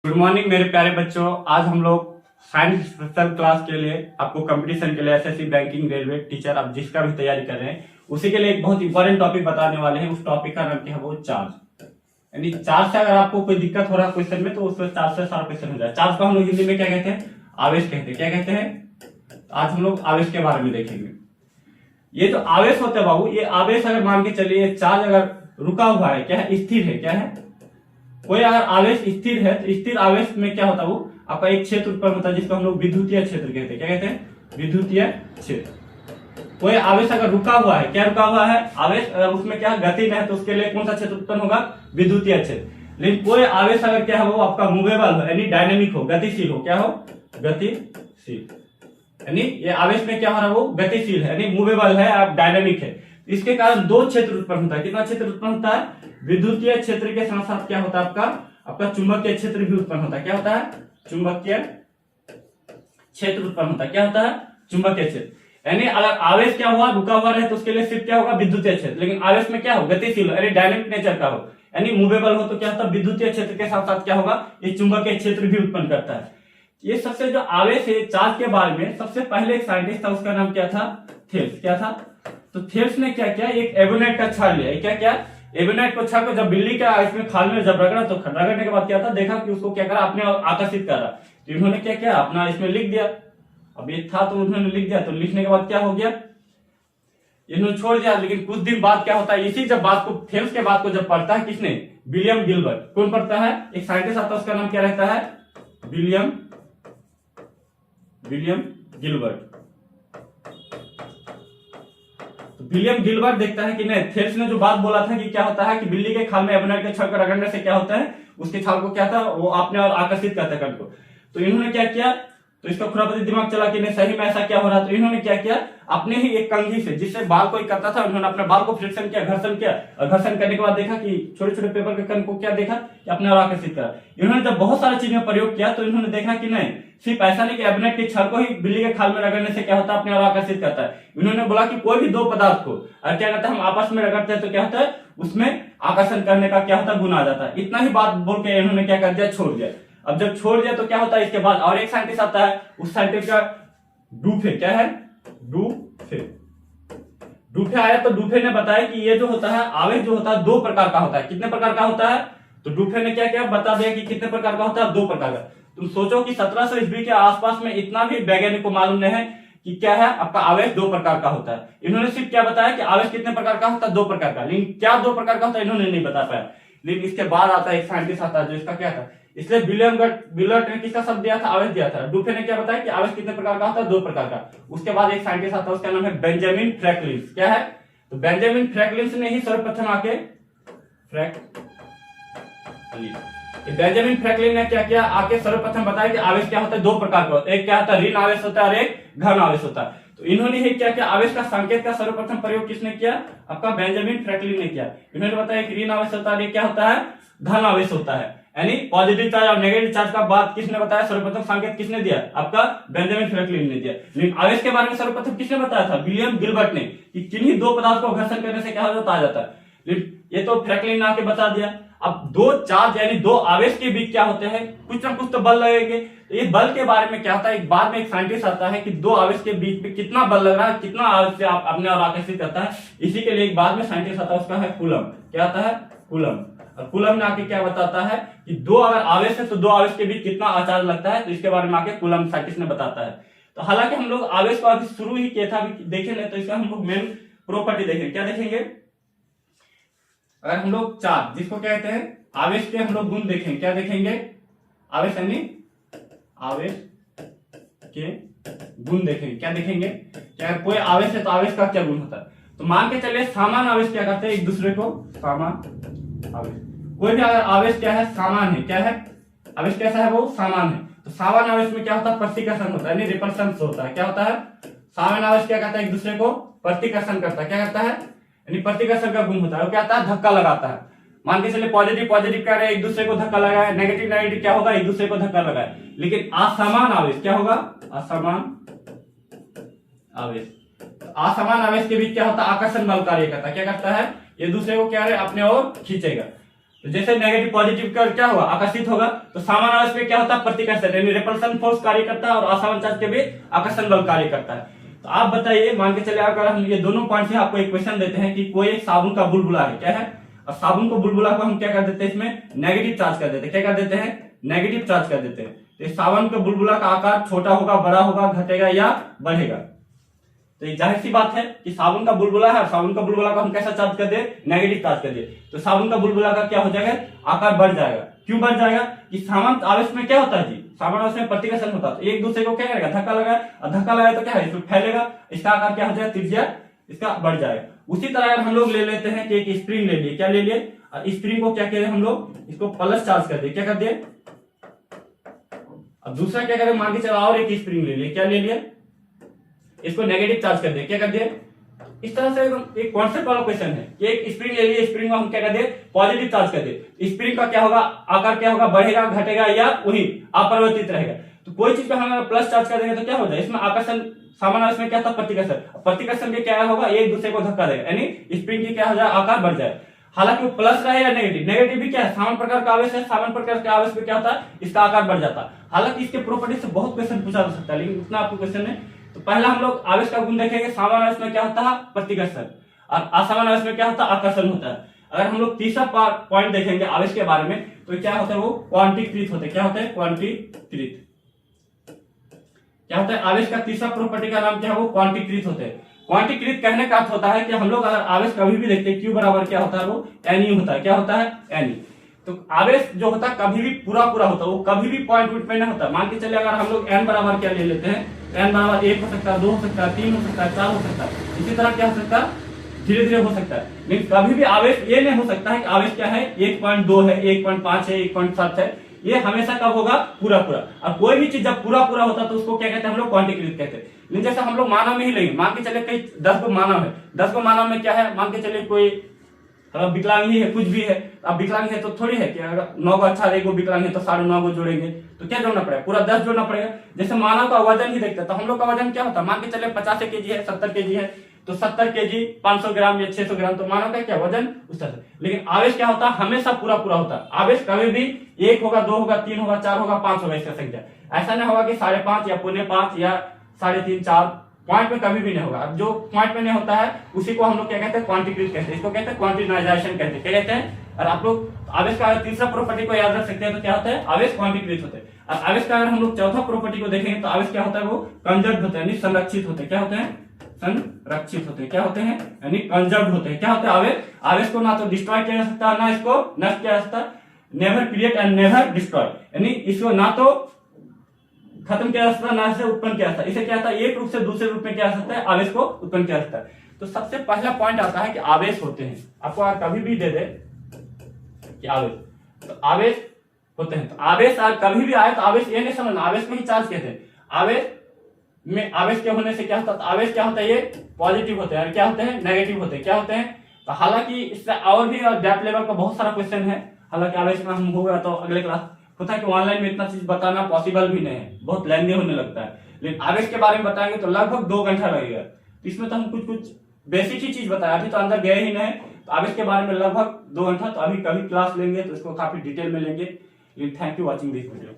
Good morning मेरे प्यारे बच्चों। आज हम लोग साइंस स्पेशल क्लास के लिए आपको कंपटीशन के लिए एसएससी बैंकिंग रेलवे टीचर आप जिसका भी तैयारी कर रहे हैं उसी के लिए एक बहुत इंपॉर्टेंट टॉपिक बताने वाले हैं। उस टॉपिक का नाम क्या है? वो चार्ज। यानी चार्ज से अगर आपको कोई दिक्कत हो रहा है क्वेश्चन में तो उसमें चार्ज से सारा क्वेश्चन हो जाए। चार्ज को हम लोग हिंदी में क्या कहते हैं? आवेश कहते हैं। क्या कहते हैं? आज हम लोग आवेश के बारे में देखेंगे। ये जो आवेश होता है बाबू, ये आवेश अगर मान के चलिए चार्ज अगर रुका हुआ है, क्या है? स्थिर है। क्या है? कोई अगर आवेश स्थिर है तो स्थिर आवेश में क्या होता है? वो आपका एक क्षेत्र उत्पन्न होता है जिसको हम लोग विद्युतीय क्षेत्र कहते हैं। क्या कहते हैं? विद्युतीय क्षेत्र। कोई आवेश अगर रुका हुआ है, क्या रुका हुआ है? आवेश अगर उसमें क्या गति में है तो उसके लिए कौन सा क्षेत्र उत्पन्न होगा? विद्युतीय क्षेत्र। लेकिन कोई आवेश अगर क्या हो, वो आपका मूवेबल हो यानी डायनेमिक हो, गतिशील हो। क्या हो? गतिशील। यानी ये आवेश में क्या हो रहा है? वो गतिशील है यानी मूवेबल है, आप डायनेमिक है। इसके कारण दो क्षेत्र उत्पन्न होता है। कितना क्षेत्र उत्पन्न होता है? विद्युतीय क्षेत्र के साथ साथ क्या होता है? आपका चुंबकीय क्षेत्र भी उत्पन्न होता है। क्या होता है? चुंबकीय क्षेत्र उत्पन्न होता है। क्या होता है? चुंबकीय क्षेत्र। यानी अगर आवेश क्या हुआ, रुका हुआ रहे तो उसके लिए सिर्फ क्या होगा? विद्युतीय क्षेत्र। लेकिन आवेश में क्या हो? गतिशील हो यानी डायनेमिक नेचर का हो यानी मूवेबल हो तो क्या होता है? विद्युतीय क्षेत्र के साथ साथ क्या होगा? ये चुंबकीय क्षेत्र भी उत्पन्न करता है। ये सबसे जो आवेश है चार्ज के बारे में सबसे पहले एक साइंटिस्ट था, उसका नाम क्या था? थेल्स। क्या था? तो थेल्स ने क्या किया? एक एबोनाइट का छड़ लिया। क्या क्या? एबोनाइट को छड़ को जब बिल्ली का इसमें खाल में जब रगड़ा तो रगड़ने के बाद क्या था? देखा कि उसको क्या करा? अपने आकर्षित कर रहा। तो इन्होंने क्या किया? अपना इसमें लिख दिया। अब ये था तो उन्होंने लिख दिया, तो लिखने के बाद क्या हो गया? इन्होंने छोड़ दिया। लेकिन कुछ दिन बाद क्या होता है? इसी जब बात को थेल्स के बात को जब पढ़ता है किसने? William Gilbert. कौन पढ़ता है? एक साइंटिस्ट आता है, उसका नाम क्या रहता है? William Gilbert. विलियम गिलबर्ट देखता है कि नहीं, थेल्स ने जो बात बोला था कि क्या होता है कि बिल्ली के खाल में एबोनाइट के छड़ को रगड़ने से क्या होता है? उसके छाल को क्या था? वो अपने और आकर्षित करता है कण को। तो इन्होंने क्या किया? तो इसका खुरापति दिमाग चला कि नहीं सही में ऐसा क्या हो रहा है। तो इन्होंने क्या किया? अपने ही एक कंघी से, जिससे बाल को करता था, उन्होंने अपने बाल को फ्रिक्शन किया, घर्षण किया। और घर्षण करने के बाद देखा कि छोटे छोटे पेपर के कण को क्या देखा कि अपने और आकर्षित करा। इन्होंने जब बहुत सारी चीज में प्रयोग किया तो इन्होंने देखा कि नहीं, सिर्फ ऐसा नहीं कि एबोनाइट के छड़ को ही बिल्ली के खाल में रगड़ने से क्या होता है? अपने और आकर्षित करता है। इन्होंने बोला कि कोई भी दो पदार्थ को और क्या कहता है, हम आपस में रगड़ते हैं तो क्या होता है? उसमें आकर्षण करने का क्या होता है? गुण आ जाता है। इतना ही बात बोल के इन्होंने क्या कर दिया? छोड़ दिया। अब जब छोड़ दिया तो क्या होता है? इसके बाद और एक साइंटिस्ट आता है, उस साइंटिस्ट का डूफे। क्या है? डूफे आया तो डूफे ने बताया कि ये जो होता है आवेश जो होता है दो प्रकार का होता है। कितने प्रकार का होता है? तो डूफे ने क्या क्या बता दिया कि कितने प्रकार का होता है? दो प्रकार का। तुम सोचो कि 1700 ईस्वी के आसपास में इतना भी वैज्ञानिक को मालूम नहीं है कि क्या है आपका आवेश दो प्रकार का होता है। इन्होंने सिर्फ क्या बताया कि आवेश कितने प्रकार का होता है? दो प्रकार का। लेकिन क्या दो प्रकार का होता है इन्होंने नहीं बता पाया। लेकिन इसके बाद आता है एक साइंटिस्ट आता है जो इसका क्या था, इसलिए विलियम गिलबर्ट ने किसका शब्द दिया था? आवेश दिया था। डूफे ने क्या बताया कि आवेश कितने प्रकार का होता है? दो प्रकार का। उसके बाद एक साइंटिस्ट आता है, उसका नाम है बेंजामिन फ्रैंकलिन। क्या है? तो बेंजामिन फ्रैंकलिन ने ही सर्वप्रथम आके बेंजामिन फ्रैंकलिन ने क्या किया? आके सर्वप्रथम बताया कि आवेश क्या होता है? दो प्रकार का। एक क्या होता है? ऋण आवेश होता है और एक धन आवेश होता है। तो इन्होंने ही क्या किया? आवेश का संकेत का सर्वप्रथम प्रयोग किसने किया? आपका बेंजामिन फ्रैंकलिन ने किया। इन्होंने बताया कि ऋण आवेश होता है, क्या होता है? धन आवेश होता है। यानी पॉजिटिव चार्ज और नेगेटिव चार्ज का बात किसने बताया? सर्वप्रथम संकेत किसने दिया? आपका बेंजामिन फ्रैंकलिन ने दिया। लेकिन आवेश के बारे में सर्वप्रथम किसने बताया था? विलियम गिलबर्ट ने, कि किन्हीं दो पदार्थ को घर्षण करने से क्या हो जाता है? लेकिन ये तो फ्रैंकलिन ने आके बता दिया। अब दो चार्ज यानी दो आवेश के बीच क्या होते हैं? कुछ ना कुछ तो बल लगेंगे। तो ये बल के बारे में क्या होता है? एक बाद में एक साइंटिस्ट आता है कि दो आवेश के बीच में कितना बल लग रहा है, कितना आवेश से आप अपने और आकर्षित करता है। इसी के लिए एक बाद में साइंटिस्ट आता है, उसका है कूलम। क्या आता है? कूलम। और कूलम ने आके क्या बताता है कि दो अगर आवेश है तो दो आवेश के बीच कितना चार्ज लगता है। तो इसके बारे में आके कूलम साइंटिस्ट ने बताता है। तो हालांकि हम लोग आवेश को अभी शुरू ही किया था, अभी देखे नहीं, तो इसका हम लोग मेन प्रॉपर्टी देखेंगे। क्या देखेंगे? अगर हम लोग चार्ज जिसको कहते हैं आवेश के हम लोग गुण देखेंगे। क्या देखेंगे? आवेश यानी आवेश के गुण देखेंगे। क्या देखेंगे? क्या कोई आवेश है तो आवेश का क्या गुण होता है? तो मान के चलिए सामान आवेश क्या करते हैं एक दूसरे को? सामान आवेश। कोई भी अगर आवेश क्या है? सामान है। क्या है? आवेश कैसा है? वो सामान है। तो सामान आवेश में क्या होता है? प्रतिकर्षण होता है यानी रिपल्शन होता है। क्या होता है? सामान आवेश क्या करता है? एक दूसरे को प्रतिकर्षण करता है। क्या करता है? यानी प्रतिकर्षण का गुण होता है। वो क्या होता है? धक्का लगाता है। मान के चलिए पॉजिटिव पॉजिटिव कह रहे हैं, एक दूसरे को धक्का लगाए, नेगेटिव नेगेटिव क्या होगा? एक दूसरे को धक्का लगाए। लेकिन असमान आवेश क्या होगा? असमान आवेश। असमान आवेश के बीच क्या होता है? आकर्षण बल कार्य करता है। क्या करता है? ये दूसरे को क्या है? अपने ओर खींचेगा। तो जैसे नेगेटिव पॉजिटिव का क्या होगा, आकर्षित होगा, तो समान आवेश में क्या होता है, प्रतिकर्षण यानी रिपल्सन फोर्स कार्य करता है और असमान चार्ज के बीच आकर्षण बल कार्य करता है। तो आप बताइए, मान के चले अगर हम ये दोनों पॉइंट से आपको एक क्वेश्चन देते हैं कि कोई एक साबुन का बुलबुला है, क्या है, और साबुन को बुलबुला को हम क्या कर देते हैं, इसमें नेगेटिव चार्ज कर देते हैं, क्या कर देते हैं, नेगेटिव चार्ज कर देते हैं। तो साबुन के बुलबुला का आकार छोटा होगा, बड़ा होगा, घटेगा या बढ़ेगा। तो ये जाहिर सी बात है कि साबुन का बुलबुला है और साबुन का बुलबुला को हम कैसा चार्ज कर दे, नेगेटिव चार्ज कर दे, तो साबुन का बुलबुला का क्या हो जाएगा, आकार बढ़ जाएगा। क्यों बढ़ जाएगा कि समान आवेश में क्या होता है जी, समान आवेश में प्रतिकर्षण होता है, तो एक दूसरे को क्या करेगा, धक्का लगाए, और धक्का लगाए तो क्या है, इसमें फैलेगा, इसका आकार क्या हो जाएगा, त्रिज्या इसका बढ़ जाएगा। उसी तरह अगर हम लोग ले लेते हैं कि एक स्प्रिंग ले लिए, क्या ले लिए, और स्प्रिंग को क्या करें हम लोग, इसको प्लस चार्ज कर दिए, क्या कर दिए, अब दूसरा क्या करें, मान के चलो और एक स्प्रिंग ले लिए, क्या ले लिए, इसको नेगेटिव चार्ज कर दिए, क्या कर दिए। इस तरह से एक कॉन्सेप्ट वाला क्वेश्चन है कि एक स्प्रिंग ले लिए, स्प्रिंग को हम क्या कर दिए, पॉजिटिव चार्ज कर दिए, स्प्रिंग का क्या होगा, आकार क्या होगा, बढ़ेगा, घटेगा या वही अपरिवर्तित रहेगा। तो कोई चीज का हम प्लस चार्ज कर देंगे तो क्या हो जाए, इसमें आकर्षण, सामान्य आवेश में क्या था, प्रतिकर्षण, प्रतिकर्षण के क्या होगा, एक दूसरे को धक्का देगा, यानी स्प्रिंग की क्या हो जाए, आकार बढ़ जाए। हालांकि वो प्लस रहे या नेगेटिव, नेगेटिव भी क्या है, सामान्य प्रकार का आवेश है, सामान्य प्रकार के आवेश में क्या होता है, इसका आकार बढ़ जाता है। हालांकि इसके प्रॉपर्टी से बहुत क्वेश्चन पूछा जा सकता है, लेकिन उतना आपको क्वेश्चन है। तो पहला हम लोग आवेश का गुण देखेंगे, सामान्य आवेश में क्या होता है, प्रतिकर्षण, और असामान्य आवेश में क्या होता है, आकर्षण होता है। अगर हम लोग तीसरा पॉइंट देखेंगे आवेश के बारे में, तो क्या होता है, वो क्वांटीकृत होते हैं, क्या होते हैं, क्वांटीकृत, क्या होता है, आवेश का तीसरा प्रॉपर्टी का नाम क्या है, वो क्वांटीकृत होते हैं। क्वांटीकृत कहने का अर्थ होता है कि हम लोग अगर आवेश कभी भी देखते हैं, क्यू बराबर क्या होता है, वो एन होता है, क्या होता है, एन। तो आवेश जो होता है कभी भी पूरा होता है, वो कभी भी पॉइंट में नहीं होता। मान के चलिए अगर हम लोग एन बराबर क्या ले लेते हैं, एन बराबर 1 हो सकता है, 2 हो सकता है, 3 हो सकता है, 4 हो सकता है, इसी तरह क्या हो सकता है, धीरे धीरे हो सकता है। लेकिन कभी भी आवेश ये नहीं हो सकता है कि आवेश क्या है, 1.2 है, 1.5 है, 1.7 है, ये हमेशा कब होगा, पूरा। और कोई भी चीज जब पूरा होता है तो उसको क्या कहते हैं, हम लोग क्वांटीकृत कहते हैं। लेकिन जैसे हम लोग मानव में ही लेंगे, मान के चले कई 10 गो मानव है, 10 गो मानव में क्या है, मान के चले कोई विकलांग ही है, कुछ भी है, अब विकलांग है तो थोड़ी है कि अगर 9 को अच्छा रहेगा, विकलांग है तो 9.5 को जोड़ेंगे, तो क्या जोड़ना पड़ेगा, पूरा 10 जोड़ना पड़ेगा। जैसे मानव का वजन ही देखते हैं, तो हम लोग का वजन क्या होता है, मान के चले 50 केजी है, 70 केजी है, तो 70 केजी 500 ग्राम या 600 ग्राम, तो मानव का क्या वजन उस तरह से। लेकिन आवेश क्या होता है, हमेशा पूरा होता है। आवेश कभी भी 1 होगा, 2 होगा, 3 होगा, 4 होगा, 5 होगा, इसका संख्या ऐसा नहीं होगा कि 5.5 या 4.5 या 3.5 4 पॉइंट में कभी भी नहीं होगा। अब जो पॉइंट में नहीं होता है उसी को हम लोग क्या कहते हैं, क्वांटीकृत कहते हैं, इसको कहते हैं क्वांटिनाइजेशन कहते हैं, क्या कहते हैं। और आप लोग आवेश का तीसरा प्रॉपर्टी को याद रख सकते हैं, तो क्या होता है, आवेश क्वांटीकृत होते हैं। और आवेश का अगर हम लोग चौथा प्रॉपर्टी को देखेंगे तो आवेश क्या होता है, वो कंजर्व्ड होते हैं, यानी संरक्षित होते हैं, क्या होते हैं, संरक्षित होते हैं, क्या होते हैं, यानी कंजर्व्ड होते हैं। क्या होते हैं, आवेश को ना तो डिस्ट्रॉय किया जा सकता है, ना इसको नष्ट किया जा सकता, never create and never destroy, यानी इसको ना तो खत्म किया जा सकता, ना इसे उत्पन्न किया जा सकता। इसे क्या होता है, एक रूप से दूसरे रूप में क्या जा सकता है, आवेश को उत्पन्न किया जा सकता है। तो सबसे पहला पॉइंट आता है कि आवेश होते हैं। आपको कभी भी दे दे कि आवेश, तो आवेश होते हैं, तो आवेश कभी भी आए तो आवेश ये नहीं समझना, आवेश को ही चार्ज कहते हैं। आवेश में आवेश के होने से क्या होता है, आवेश क्या होता है, ये पॉजिटिव होते हैं, और क्या होते हैं, नेगेटिव होते हैं, क्या होते हैं। तो हालांकि इससे और भी डेप्थ लेवल का बहुत सारा क्वेश्चन है, हालांकि आवेश में हम होगा तो अगले क्लास होता है कि ऑनलाइन में इतना चीज बताना पॉसिबल भी नहीं है, बहुत लेंदी होने लगता है। लेकिन आवेश के बारे में बताएंगे तो लगभग 2 घंटा लगेगा। तो इसमें तो हम कुछ बेसिक ही चीज बताया, अभी तो अंदर गए ही नहीं। तो आवेश के बारे में लगभग 2 घंटा, तो अभी कभी क्लास लेंगे तो इसको काफी डिटेल में लेंगे। Thank you watching this video.